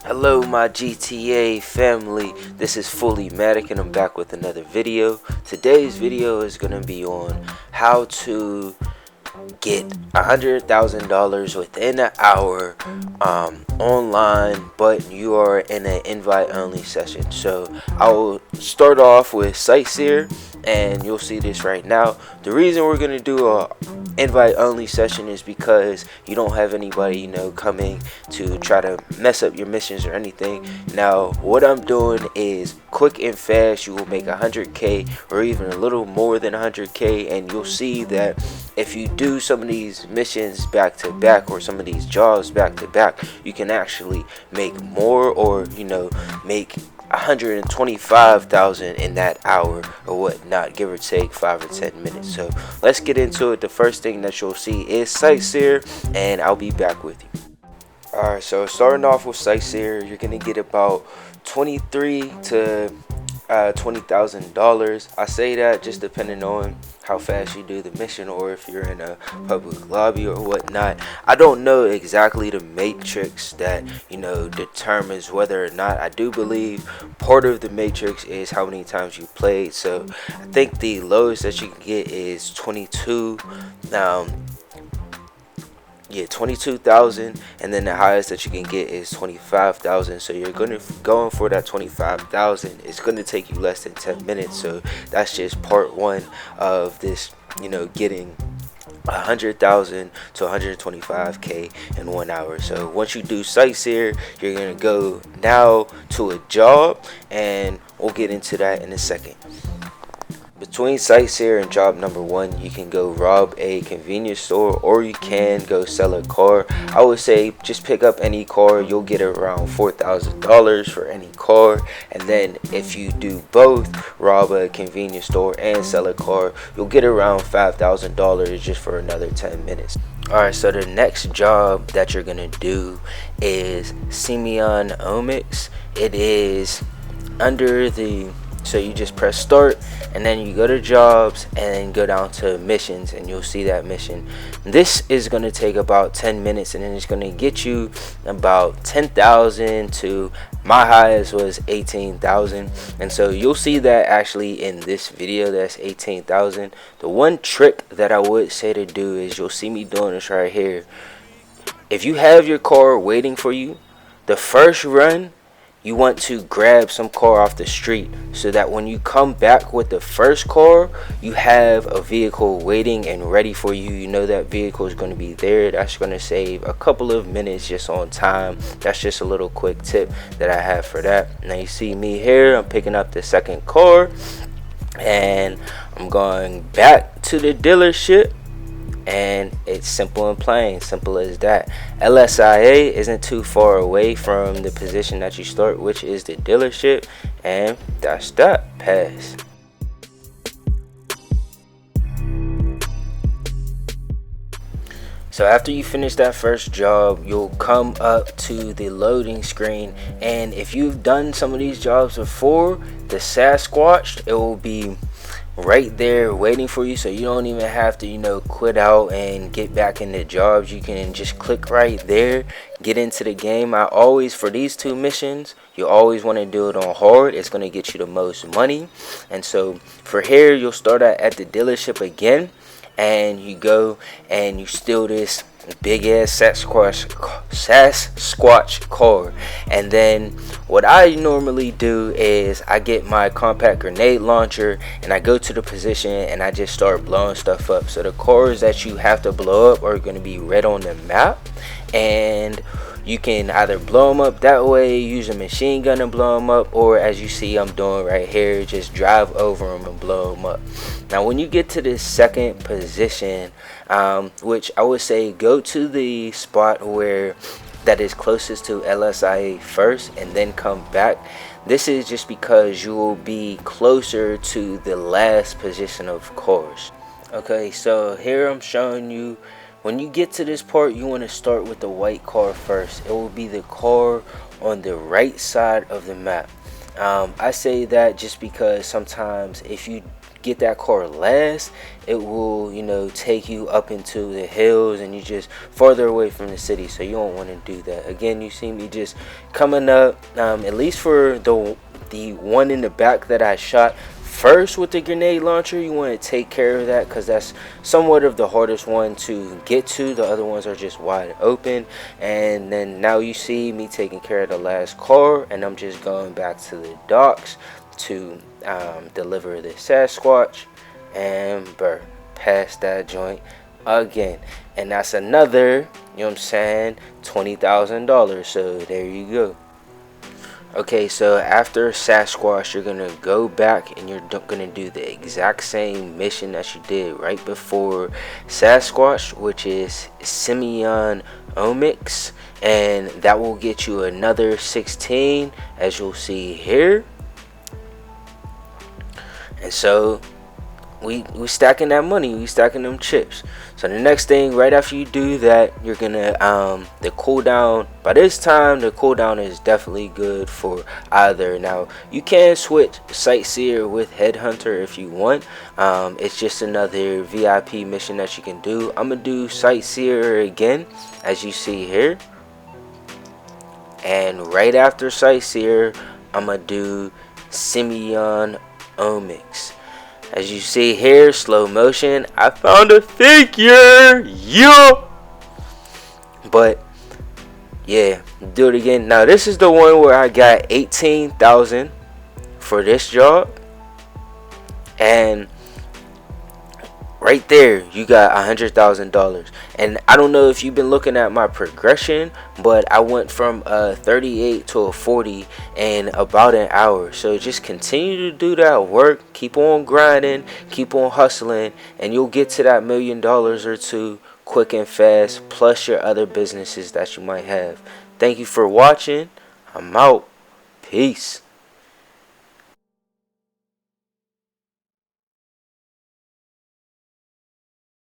Hello my GTA family, this is Fully Matic and I'm back with another video. Today's video is going to be on how to get $100,000 within an hour online, but you are in an invite only session. So I will start off with Sightseer and you'll see this right now. The reason we're going to do a invite only session is because you don't have anybody coming to try to mess up your missions or anything. Now what I'm doing is quick and fast. You will make 100k or even a little more than 100k, and you'll see that if you do some of these missions back to back or some of these jobs back to back, you can actually make more, or make 125,000 in that hour or whatnot, give or take 5 or 10 minutes. So let's get into it. The first thing that you'll see is Sightseer, and I'll be back with you. Alright, so starting off with Sightseer, you're gonna get about 23 to $20,000. I say that just depending on how fast you do the mission or if you're in a public lobby or whatnot. I don't know exactly the matrix that determines whether or not. I do believe part of the matrix is how many times you played. So I think the lowest that you can get is 22. 22,000, and then the highest that you can get is 25,000. So you're going for that 25,000. It's going to take you less than 10 minutes. So that's just part one of this, getting 100,000 to 125k in 1 hour. So once you do Sightseer, you're gonna go now to a job, and we'll get into that in a second. Between Sightseer and job number one, you can go rob a convenience store or you can go sell a car. I would say just pick up any car. You'll get around $4,000 for any car. And then if you do both, rob a convenience store and sell a car, you'll get around $5,000 just for another 10 minutes. Alright, so the next job that you're gonna do is Simeon Omics. It is under the, so you just press start and then you go to jobs and go down to missions, and you'll see that mission. This is going to take about 10 minutes, and then it's going to get you about 10,000 to my highest was 18,000. And so you'll see that actually in this video that's 18,000. The one trick that I would say to do is, you'll see me doing this right here. If you have your car waiting for you, the first run you want to grab some car off the street, so that when you come back with the first car, you have a vehicle waiting and ready for you. You know that vehicle is going to be there. That's going to save a couple of minutes just on time. That's just a little quick tip that I have for that. Now you see me here, I'm picking up the second car and I'm going back to the dealership. And it's simple and plain, simple as that. LSIA isn't too far away from the position that you start, which is the dealership, and that's that. Pass. So after you finish that first job, you'll come up to the loading screen, and if you've done some of these jobs before, the Sasquatch, it will be right there waiting for you, so you don't even have to quit out and get back into jobs. You can just click right there, get into the game. I always, for these two missions, you always want to do it on hard. It's going to get you the most money. And so for here, you'll start at the dealership again, and you go and you steal this big ass Sasquatch car. And then what I normally do is I get my compact grenade launcher and I go to the position and I just start blowing stuff up. So the cars that you have to blow up are going to be red on the map, and you can either blow them up that way, use a machine gun and blow them up, or as you see I'm doing right here, just drive over them and blow them up. Now when you get to this second position, which I would say go to the spot where that is closest to LSIA first and then come back. This is just because you will be closer to the last position of cars. Okay, so here I'm showing you, when you get to this part, you want to start with the white car first. It will be the car on the right side of the map. I say that just because sometimes if you get that car last, it will, you know, take you up into the hills and you just farther away from the city. So you don't want to do that. Again, you see me just coming up, at least for the one in the back that I shot first with the grenade launcher. You want to take care of that because that's somewhat of the hardest one to get to. The other ones are just wide open. And then now you see me taking care of the last car, and I'm just going back to the docks to deliver the Sasquatch and pass that joint again. And that's another, you know what I'm saying, $20,000. So there you go. Okay, so after Sasquatch, you're gonna go back and you're gonna do the exact same mission that you did right before Sasquatch, which is Simeon Omics, and that will get you another 16, as you'll see here. And so we stacking that money, we stacking them chips. So the next thing, right after you do that, you're gonna the cooldown. By this time, the cooldown is definitely good for either. Now you can switch Sightseer with Headhunter if you want. It's just another VIP mission that you can do. I'm gonna do Sightseer again, as you see here. And right after Sightseer, I'm gonna do Simeon Omics. As you see here, slow motion, I found a figure, yeah. But yeah, do it again. Now this is the one where I got 18,000 for this job, and right there you got $100,000. And I don't know if you've been looking at my progression, but I went from a 38 to a 40 in about an hour. So just continue to do that work, keep on grinding, keep on hustling, and you'll get to that $1 million or two quick and fast, plus your other businesses that you might have. Thank you for watching. I'm out. Peace.